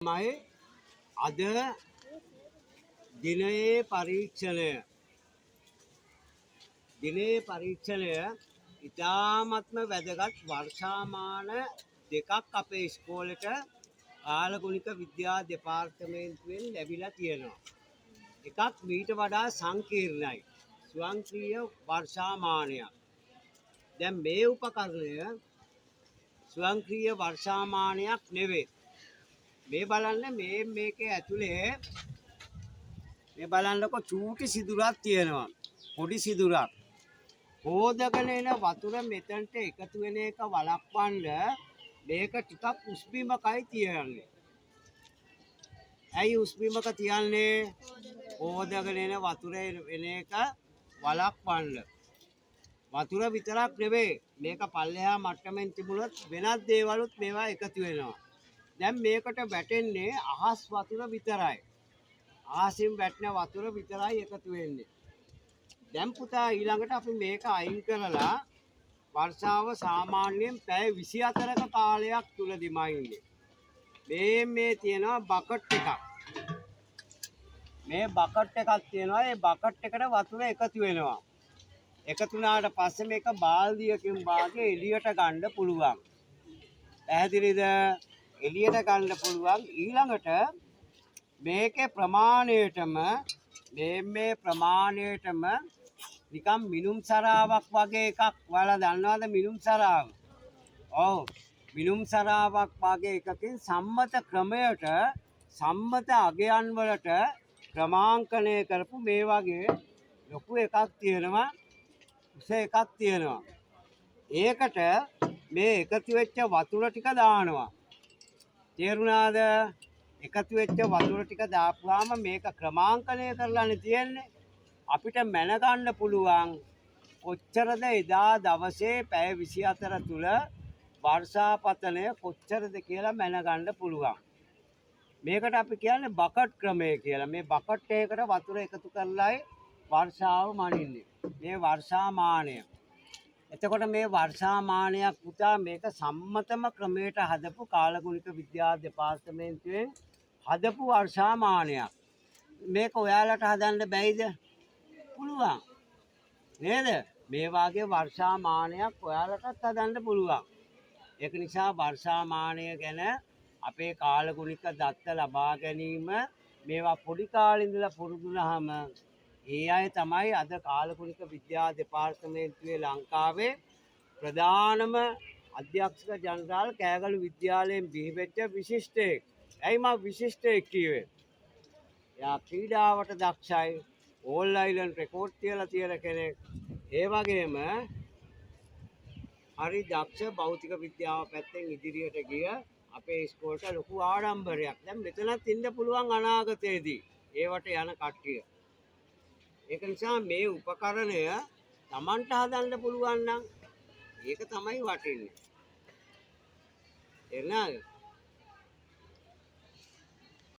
තමයි අද දිනයේ පරීක්ෂණය ඉතාමත්ම වැදගත් වර්ෂාමාන දෙකක් අපේ ඉස්කෝලේට කාලගුණික විද්‍යා දෙපාර්තමේන්තුවෙන් ලැබිලා තියෙනවා. එකක් මීට වඩා සංකීර්ණයි. ස්වයංක්‍රීය වර්ෂාමානයක්. දැන් මේ උපකරණය ස්වයංක්‍රීය වර්ෂාමානයක් නෙවෙයි. මේ බලන්න මේකේ ඇතුලේ මේ බලන්නකො චූටි සිදුරක් තියෙනවා. පොඩි සිදුරක්. හෝදගෙන එන වතුර මෙතනට එකතු වෙන එක වළක්වන්න මේක ටිකක් උස්බිමකයි තියන්නේ. ඇයි උස්බිමක තියන්නේ? හෝදගෙන එන වතුර එන එක වළක්වන්න. වතුර විතරක් නෙවෙයි මේක පල්ලෙහා මට්ටමින් තිබුණොත් වෙනත් දේවලුත් මේවා එකතු වෙනවා. දැන් මේකට වැටෙන්නේ අහස් වතුර විතරයි. අහසින් වැටෙන වතුර විතරයි එකතු වෙන්නේ. දැන් පුතා ඊළඟට අපි මේක අයින් කරලා වර්ෂාව සාමාන්‍යයෙන් පැය 24ක කාලයක් තුලදීමයි ඉන්නේ. මේ තියෙනවා බකට් එකක්. මේ බකට් එකක් තියෙනවා. ඒ බකට් එකට වතුර එකතු වෙනවා. එකතු වුණාට පස්සේ මේක බාල්දියකින් වාගේ එළියට ගන්න පුළුවන්. පැහැදිලිද? එළියට ගන්න පුළුවන්. ඊළඟට මේකේ ප්‍රමාණයටම මේ ප්‍රමාණයටම නිකම් මිනුම් සරාවක් වගේ එකක් ඔයාලා දන්නවද මිනුම් සරාව? ඔව්. මිනුම් සරාවක් වගේ එකකින් සම්මත ක්‍රමයට සම්මත අගයන් වලට ක්‍රමාංකණය කරපු මේ වගේ ලොකු එකක් තියෙනවා. උස එකක් තියෙනවා. ඒකට මේ එකතු වෙච්ච වතුර ටික දානවා. තේරුණාද? එකතු වෙච්ච වතුර ටික දාපුවාම මේක ක්‍රමාංකණය කරලානේ තියෙන්නේ. අපිට මැනගන්න පුළුවන් කොච්චරද එදා දවසේ පැය 24 තුල වර්ෂාපතනය කොච්චරද කියලා මැනගන්න පුළුවන්. මේකට අපි කියන්නේ බකට් ක්‍රමය කියලා. මේ බකට් එකකට වතුර එකතු කරලායි වර්ෂාව මනින්නේ. මේ වර්ෂාමානය. එතකොට මේ වර්ෂාමානයක් පුතා මේක සම්මතම ක්‍රමයට හදපු කාලගුණික විද්‍යා දෙපාර්තමේන්තුවෙන් හදපු වර්ෂාමානයක්. මේක ඔයාලට හදන්න බැයිද? පුළුවන්. නේද? මේ වාගේ වර්ෂාමානයක් ඔයාලටත් හදන්න පුළුවන්. ඒක නිසා වර්ෂාමානය ගැන අපේ කාලගුණික දත්ත ලබා ගැනීම මේවා පොඩි කාලේ ඉඳලා පුරුදුනහම ඒ අය තමයි අද කාලගුණික විද්‍යා දෙපාර්තමේන්තුවේ ලංකාවේ ප්‍රධානම අධ්‍යක්ෂක ජනරාල් කෑගලු විද්‍යාලයෙන් බිහිවෙච්ච විශිෂ්ටයෙක්. ඇයි මම විශිෂ්ටයෙක් කිව්වේ? එයා ක්‍රීඩාවට දක්ෂයි. ඕල් අයිලන්ඩ් රෙකෝඩ් තියලා තියෙන කෙනෙක්. ඒ වගේම හරි දක්ෂ භෞතික විද්‍යාව පැත්තෙන් ඉදිරියට ගිය අපේ ඉස්කෝලේට ලොකු ආඩම්බරයක්. දැන් මෙතනත් ඉන්න පුළුවන් අනාගතයේදී. ඒවට යන කට්ටිය. ඒක නිසා මේ උපකරණය Tamanට හදන්න පුළුවන් නම් ඒක තමයි වටින්නේ. එනවාද?